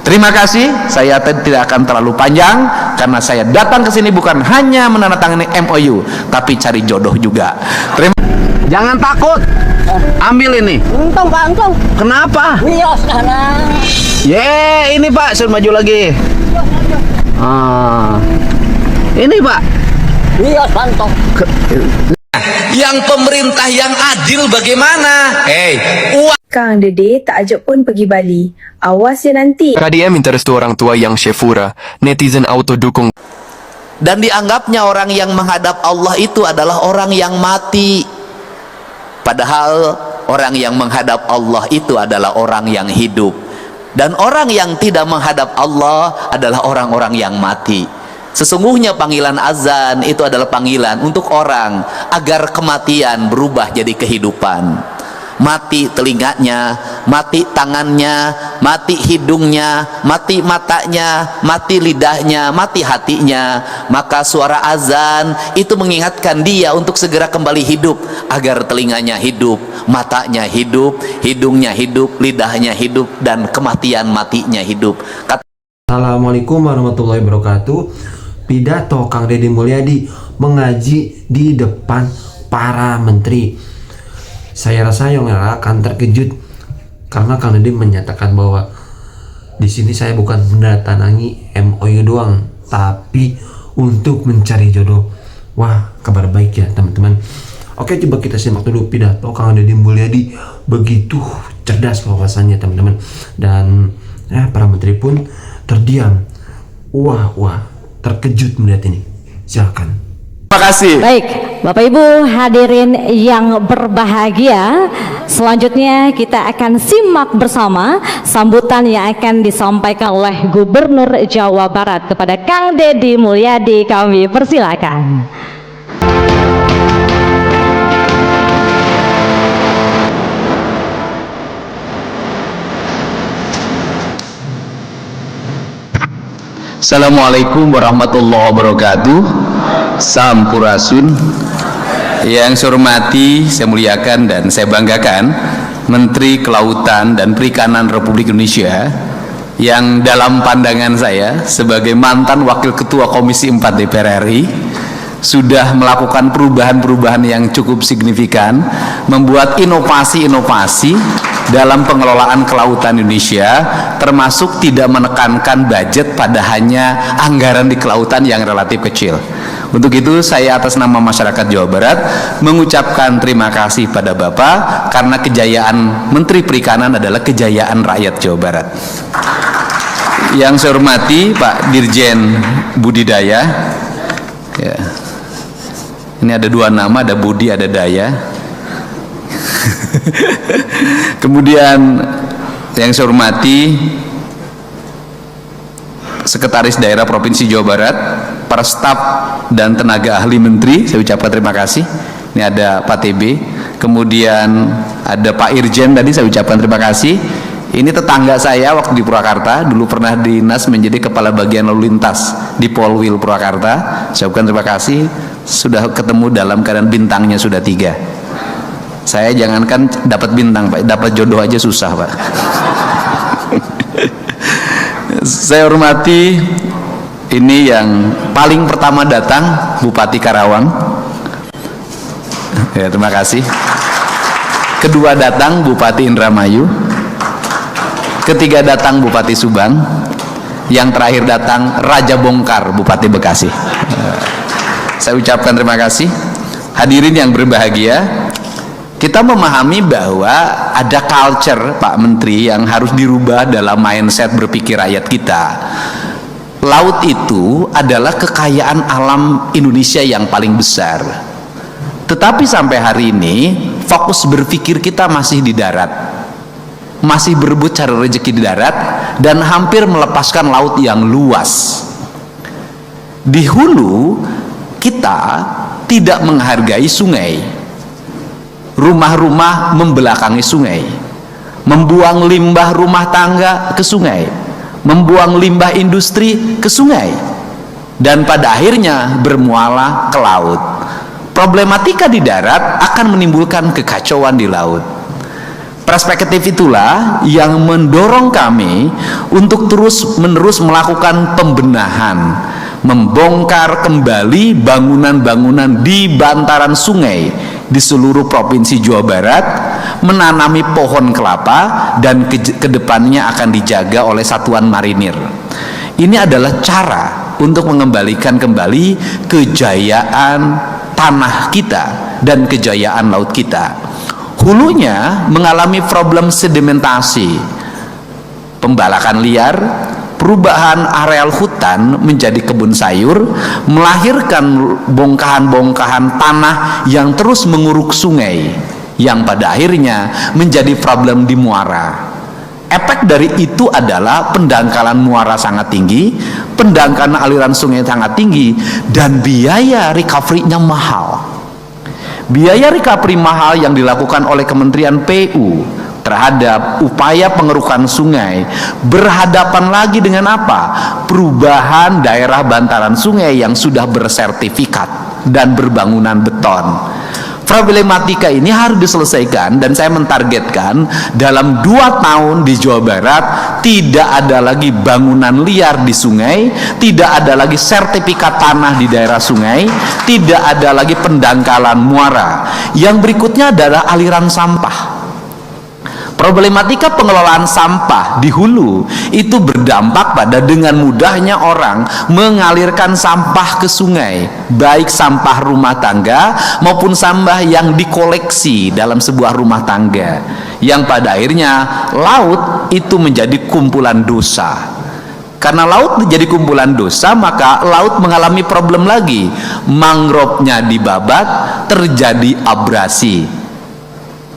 Terima kasih, saya tidak akan terlalu panjang karena saya datang ke sini bukan hanya menandatangani MOU, tapi cari jodoh juga. Jangan takut, ambil ini. Untung Pak, untung. Kenapa? Wios sana. Ini Pak, suruh maju lagi. Ini Pak. Wios bantok. Yang pemerintah yang adil bagaimana? Uang. Kang Dede tak ajak pun pergi Bali. Awas ya nanti. KDM minta restu orang tua yang syefura. Netizen auto dukung. Dan dianggapnya orang yang menghadap Allah itu adalah orang yang mati. Padahal orang yang menghadap Allah itu adalah orang yang hidup. Dan orang yang tidak menghadap Allah adalah orang-orang yang mati. Sesungguhnya panggilan azan itu adalah panggilan untuk orang agar kematian berubah jadi kehidupan. Mati telinganya, mati tangannya, mati hidungnya, mati matanya, mati lidahnya, mati hatinya. Maka suara azan itu mengingatkan dia untuk segera kembali hidup, agar telinganya hidup, matanya hidup, hidungnya hidup, lidahnya hidup, dan kematian matinya hidup. Assalamualaikum warahmatullahi wabarakatuh. Pidato Kang Deddy Mulyadi mengaji di depan para menteri. Saya rasa yang akan terkejut karena Kang Deddy menyatakan bahwa di sini saya bukan mendatangi MOU doang, tapi untuk mencari jodoh. Wah, kabar baik ya teman-teman. Oke, coba kita simak dulu pidato Kang Deddy Mulyadi. Begitu cerdas wawasannya teman-teman. Dan para menteri pun terdiam. Wah, terkejut melihat ini. Silakan. Terima kasih. Baik, Bapak Ibu hadirin yang berbahagia, selanjutnya kita akan simak bersama sambutan yang akan disampaikan oleh Gubernur Jawa Barat kepada Kang Deddy Mulyadi. Kami persilakan. Assalamualaikum warahmatullahi wabarakatuh. Sampurasun. Yang saya hormati, saya muliakan dan saya banggakan Menteri Kelautan dan Perikanan Republik Indonesia, yang dalam pandangan saya sebagai mantan Wakil Ketua Komisi 4 DPR RI sudah melakukan perubahan-perubahan yang cukup signifikan, membuat inovasi-inovasi dalam pengelolaan kelautan Indonesia, termasuk tidak menekankan budget pada hanya anggaran di kelautan yang relatif kecil. Untuk itu saya atas nama masyarakat Jawa Barat mengucapkan terima kasih pada Bapak, karena kejayaan Menteri Perikanan adalah kejayaan rakyat Jawa Barat. Yang saya hormati Pak Dirjen Budidaya ya. Ini ada dua nama, ada Budi, ada Daya. Kemudian yang saya hormati Sekretaris Daerah Provinsi Jawa Barat, para staf dan tenaga ahli menteri, saya ucapkan terima kasih. Ini ada Pak TB, kemudian ada Pak Irjen, tadi saya ucapkan terima kasih. Ini tetangga saya waktu di Purwakarta, dulu pernah dinas menjadi kepala bagian lalu lintas di Polwil Purwakarta. Saya ucapkan terima kasih, sudah ketemu dalam keadaan bintangnya sudah 3. Saya jangankan dapat bintang Pak, dapat jodoh aja susah Pak. Saya hormati ini yang paling pertama datang, Bupati Karawang. Ya, terima kasih. Kedua datang Bupati Indramayu. Ketiga datang Bupati Subang. Yang terakhir datang Raja Bongkar, Bupati Bekasi. Saya ucapkan terima kasih. Hadirin yang berbahagia, kita memahami bahwa ada culture Pak Menteri yang harus dirubah dalam mindset berpikir rakyat kita. Laut itu adalah kekayaan alam Indonesia yang paling besar. Tetapi sampai hari ini fokus berpikir kita masih di darat, masih berebut cari rezeki di darat, dan hampir melepaskan laut yang luas. Di hulu kita tidak menghargai sungai. Rumah-rumah membelakangi sungai, membuang limbah rumah tangga ke sungai, membuang limbah industri ke sungai, dan pada akhirnya bermuara ke laut. Problematika di darat akan menimbulkan kekacauan di laut. Perspektif itulah yang mendorong kami untuk terus-menerus melakukan pembenahan, membongkar kembali bangunan-bangunan di bantaran sungai di seluruh provinsi Jawa Barat, menanami pohon kelapa, dan kedepannya akan dijaga oleh satuan marinir. Ini adalah cara untuk mengembalikan kembali kejayaan tanah kita dan kejayaan laut kita. Hulunya mengalami problem sedimentasi, pembalakan liar, perubahan areal hutan menjadi kebun sayur, melahirkan bongkahan-bongkahan tanah yang terus menguruk sungai, yang pada akhirnya menjadi problem di muara. Efek dari itu adalah pendangkalan muara sangat tinggi, pendangkalan aliran sungai sangat tinggi, dan biaya recovery-nya mahal. Biaya recovery mahal yang dilakukan oleh Kementerian PU terhadap upaya pengerukan sungai berhadapan lagi dengan apa? Perubahan daerah bantaran sungai yang sudah bersertifikat dan berbangunan beton. Problematika ini harus diselesaikan, dan saya mentargetkan dalam 2 tahun di Jawa Barat tidak ada lagi bangunan liar di sungai, tidak ada lagi sertifikat tanah di daerah sungai, tidak ada lagi pendangkalan muara. Yang berikutnya adalah aliran sampah. Problematika pengelolaan sampah di hulu itu berdampak pada dengan mudahnya orang mengalirkan sampah ke sungai, baik sampah rumah tangga maupun sampah yang dikoleksi dalam sebuah rumah tangga, yang pada akhirnya laut itu menjadi kumpulan dosa. Karena laut menjadi kumpulan dosa, maka laut mengalami problem lagi. Mangrovenya dibabat, terjadi abrasi.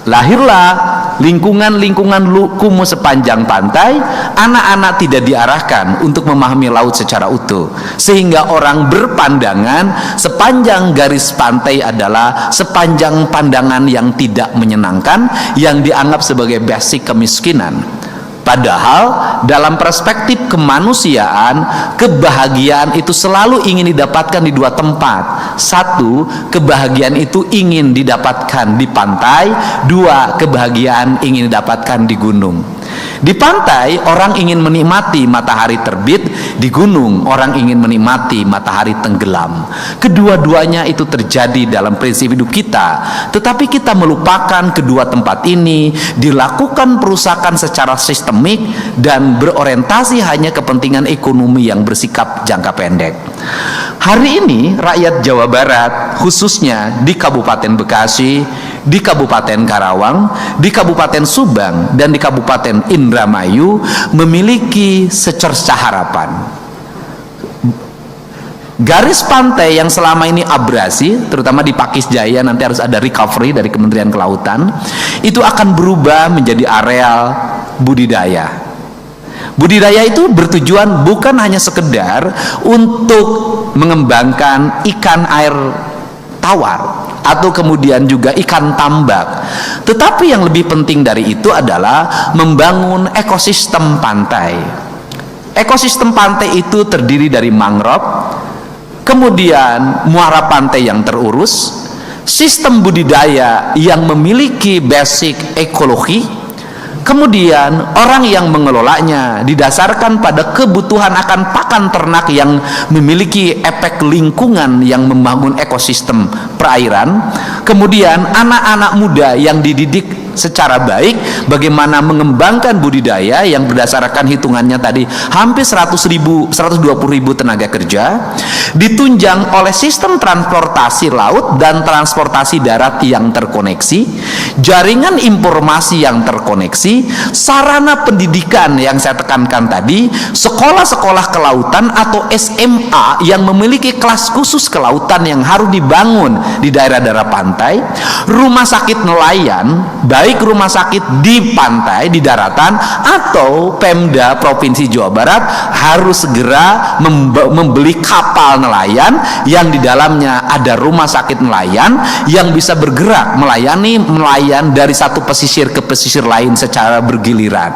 Lahirlah lingkungan-lingkungan kumuh sepanjang pantai. Anak-anak tidak diarahkan untuk memahami laut secara utuh, sehingga orang berpandangan sepanjang garis pantai adalah sepanjang pandangan yang tidak menyenangkan, yang dianggap sebagai basic kemiskinan. Padahal dalam perspektif kemanusiaan, kebahagiaan itu selalu ingin didapatkan di 2 tempat. 1, kebahagiaan itu ingin didapatkan di pantai. 2, kebahagiaan ingin didapatkan di gunung. Di pantai orang ingin menikmati matahari terbit, di gunung orang ingin menikmati matahari tenggelam. Kedua-duanya itu terjadi dalam prinsip hidup kita, tetapi kita melupakan kedua tempat ini, dilakukan perusakan secara sistemik dan berorientasi hanya kepentingan ekonomi yang bersikap jangka pendek. Hari ini rakyat Jawa Barat, khususnya di Kabupaten Bekasi, di Kabupaten Karawang, di Kabupaten Subang, dan di Kabupaten Indramayu memiliki secercah harapan. Garis pantai yang selama ini abrasi, terutama di Pakis Jaya, nanti harus ada recovery dari Kementerian Kelautan, itu akan berubah menjadi areal budidaya. Budidaya itu bertujuan bukan hanya sekedar untuk mengembangkan ikan air tawar atau kemudian juga ikan tambak, tetapi yang lebih penting dari itu adalah membangun ekosistem pantai. Ekosistem pantai itu terdiri dari mangrove, kemudian muara pantai yang terurus, sistem budidaya yang memiliki basic ekologi, kemudian orang yang mengelolanya didasarkan pada kebutuhan akan pakan ternak yang memiliki efek lingkungan yang membangun ekosistem perairan, kemudian anak-anak muda yang dididik secara baik bagaimana mengembangkan budidaya yang berdasarkan hitungannya tadi hampir 120.000 tenaga kerja, ditunjang oleh sistem transportasi laut dan transportasi darat yang terkoneksi, jaringan informasi yang terkoneksi, sarana pendidikan yang saya tekankan tadi, sekolah-sekolah kelautan atau SMA yang memiliki kelas khusus kelautan yang harus dibangun di daerah-daerah pantai, rumah sakit nelayan, baik rumah sakit di pantai, di daratan, atau Pemda Provinsi Jawa Barat harus segera membeli kapal nelayan yang di dalamnya ada rumah sakit nelayan yang bisa bergerak melayani nelayan dari satu pesisir ke pesisir lain secara bergiliran.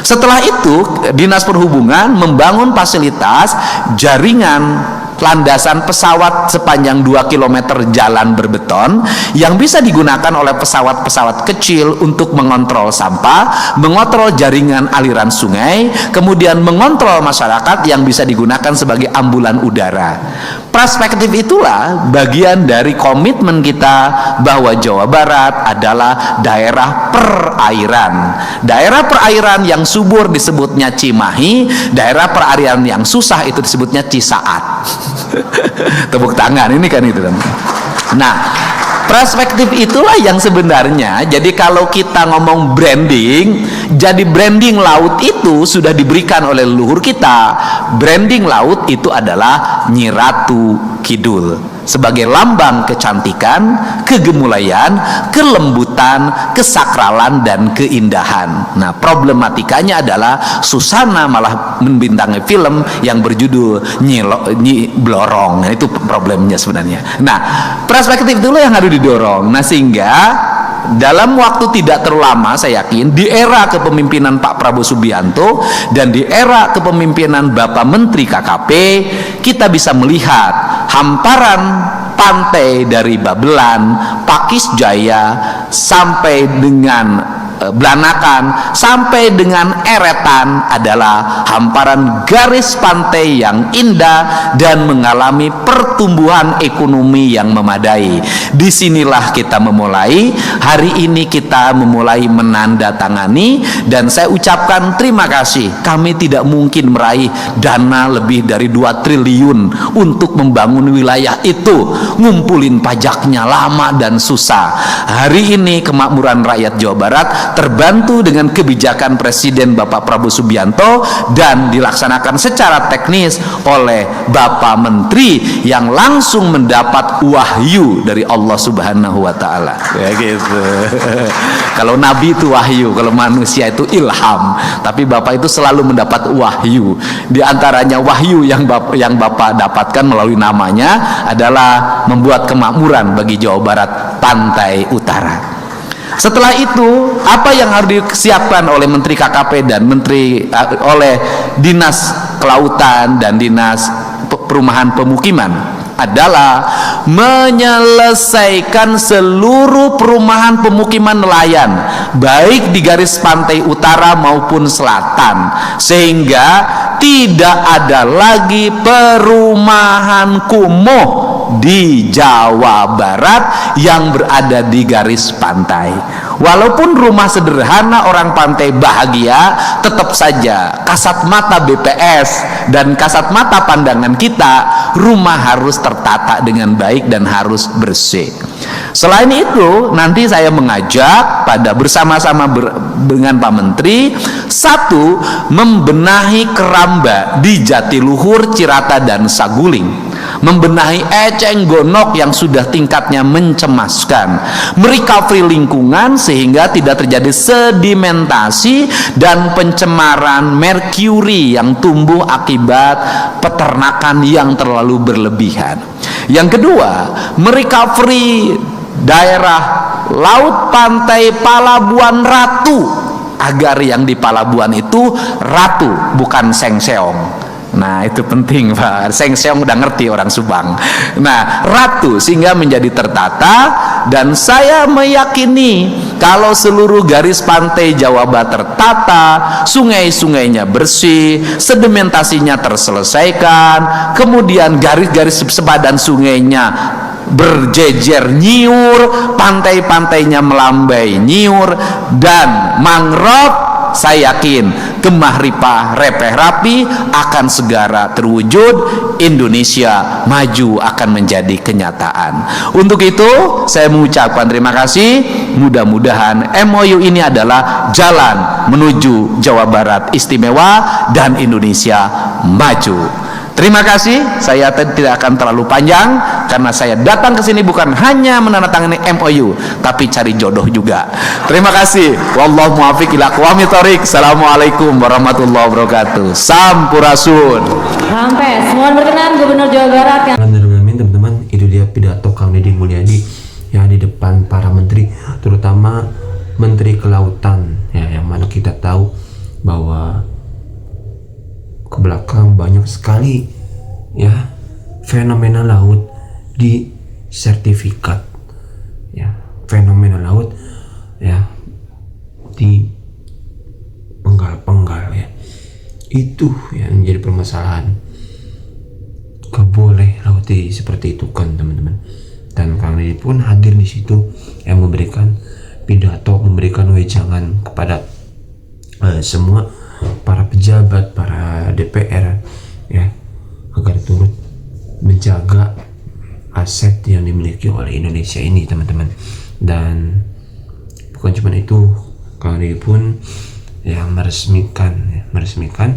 Setelah itu, Dinas Perhubungan membangun fasilitas jaringan landasan pesawat sepanjang 2 km jalan berbeton yang bisa digunakan oleh pesawat-pesawat kecil untuk mengontrol sampah, mengontrol jaringan aliran sungai, kemudian mengontrol masyarakat yang bisa digunakan sebagai ambulan udara. Perspektif itulah bagian dari komitmen kita bahwa Jawa Barat adalah daerah perairan. Daerah perairan yang subur disebutnya Cimahi, daerah perairan yang susah itu disebutnya Cisaat. Tepuk tangan ini kan itu kan. Nah, perspektif itulah yang sebenarnya, jadi kalau kita ngomong branding, jadi branding laut itu sudah diberikan oleh leluhur kita. Branding laut itu adalah Nyi Ratu Kidul sebagai lambang kecantikan, kegemulaian, kelembutan, kesakralan, dan keindahan. Nah, problematikanya adalah Susana malah membintangi film yang berjudul Nyi Blorong. Nah, itu problemnya sebenarnya. Nah, perspektif itulah yang harus didorong. Nah, sehingga dalam waktu tidak terlalu lama, saya yakin di era kepemimpinan Pak Prabowo Subianto dan di era kepemimpinan Bapak Menteri KKP, kita bisa melihat hamparan pantai dari Babelan, Pakis Jaya sampai dengan Blanakan sampai dengan Eretan adalah hamparan garis pantai yang indah dan mengalami pertumbuhan ekonomi yang memadai. Disinilah kita memulai. Hari ini kita memulai menandatangani, dan saya ucapkan terima kasih. Kami tidak mungkin meraih dana lebih dari 2 triliun untuk membangun wilayah itu. Ngumpulin pajaknya lama dan susah. Hari ini kemakmuran rakyat Jawa Barat terbantu dengan kebijakan Presiden Bapak Prabowo Subianto dan dilaksanakan secara teknis oleh Bapak Menteri yang langsung mendapat wahyu dari Allah Subhanahu wa Ta'ala. Ya gitu. Kalau Nabi itu wahyu, kalau manusia itu ilham, tapi Bapak itu selalu mendapat wahyu. Di antaranya wahyu yang Bapak dapatkan melalui namanya adalah membuat kemakmuran bagi Jawa Barat pantai utara. Setelah itu, apa yang harus disiapkan oleh Menteri KKP dan oleh Dinas Kelautan dan Dinas Perumahan Pemukiman adalah menyelesaikan seluruh perumahan pemukiman nelayan, baik di garis pantai utara maupun selatan, sehingga tidak ada lagi perumahan kumuh di Jawa Barat yang berada di garis pantai. Walaupun rumah sederhana orang pantai bahagia, tetap saja kasat mata BPS dan kasat mata pandangan kita, rumah harus tertata dengan baik dan harus bersih. Selain itu, nanti saya mengajak pada bersama-sama dengan Pak Menteri, satu, membenahi keramba di Jatiluhur, Cirata, dan Saguling. Membenahi eceng gondok yang sudah tingkatnya mencemaskan, merecovery lingkungan sehingga tidak terjadi sedimentasi dan pencemaran merkuri yang tumbuh akibat peternakan yang terlalu berlebihan. Yang kedua, merecovery daerah laut pantai Palabuhan Ratu agar yang di Palabuhan itu ratu, bukan sengseong. Nah, itu penting, Pak. Sengseong udah ngerti orang Subang. Nah, ratu sehingga menjadi tertata, dan saya meyakini kalau seluruh garis pantai Jawa Barat tertata, sungai-sungainya bersih, sedimentasinya terselesaikan, kemudian garis-garis sepadan sungainya berjejer nyiur, pantai-pantainya melambai nyiur, dan mangrove, saya yakin Gemah Ripah Repeh Rapi akan segera terwujud. Indonesia maju akan menjadi kenyataan. Untuk itu saya mengucapkan terima kasih. Mudah-mudahan MOU ini adalah jalan menuju Jawa Barat istimewa dan Indonesia maju. Terima kasih, saya tidak akan terlalu panjang karena saya datang ke sini bukan hanya menandatangani MOU, tapi cari jodoh juga. Terima kasih. Wallahu muwaffiq ila aqwamit thoriq. Assalamualaikum warahmatullahi wabarakatuh. Sampurasun. Rampes, mohon berkenan Gubernur Jawa Barat yang teman-teman, itu dia pidato Kang Deddy Mulyadi ya di depan para menteri, terutama Menteri Kelautan ya, yang mana kita tahu bahwa ke belakang banyak sekali ya fenomena laut di sertifikat, ya, fenomena laut ya di penggal-penggal ya. Itu yang menjadi permasalahan. Gak boleh laut seperti itu kan teman-teman. Dan Kang Deddy pun hadir di situ yang memberikan pidato, memberikan wejangan kepada semua para pejabat, para DPR ya, agar turut menjaga aset yang dimiliki oleh Indonesia ini teman-teman. Dan bukan cuma itu, Kang Deddy pun yang meresmikan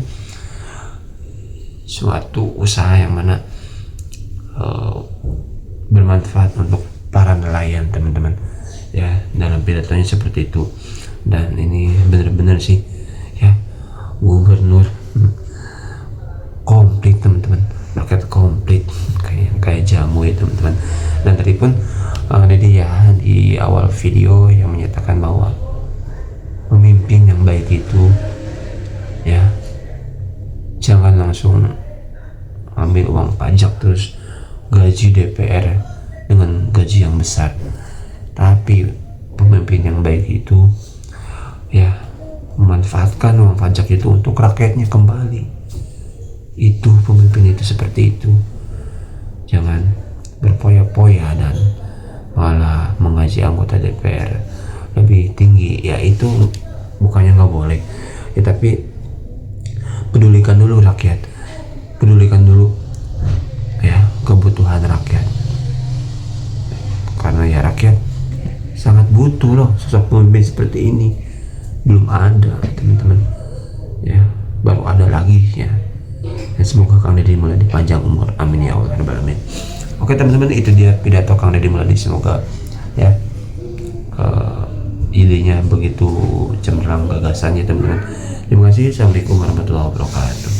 suatu usaha yang mana bermanfaat untuk para nelayan teman-teman ya, dalam pidatonya seperti itu. Dan ini benar-benar sih ya, gubernur komplit teman-teman, paket komplit kayak jamu ya teman-teman. Dan tadi pun Deddy ya di awal video yang menyatakan bahwa pemimpin yang baik itu ya jangan langsung ambil uang pajak terus gaji DPR dengan gaji yang besar, tapi pemimpin yang baik itu ya memanfaatkan uang pajak itu untuk rakyatnya kembali. Itu pemimpin itu seperti itu, jangan berpoya-poya dan malah menggaji anggota DPR lebih tinggi. Ya itu bukannya nggak boleh ya, tapi pedulikan dulu rakyat, pedulikan dulu ya kebutuhan rakyat, karena ya rakyat sangat butuh loh sosok pemimpin seperti ini. Belum ada teman-teman ya, baru ada lagi ya. Dan semoga Kang Deddy Mulyadi panjang umur, amin ya Allah rabbal alamin. Oke teman-teman, itu dia pidato Kang Deddy Mulyadi. Semoga ya idenya begitu cemerlang, gagasannya teman-teman. Terima kasih. Assalamualaikum warahmatullahi wabarakatuh.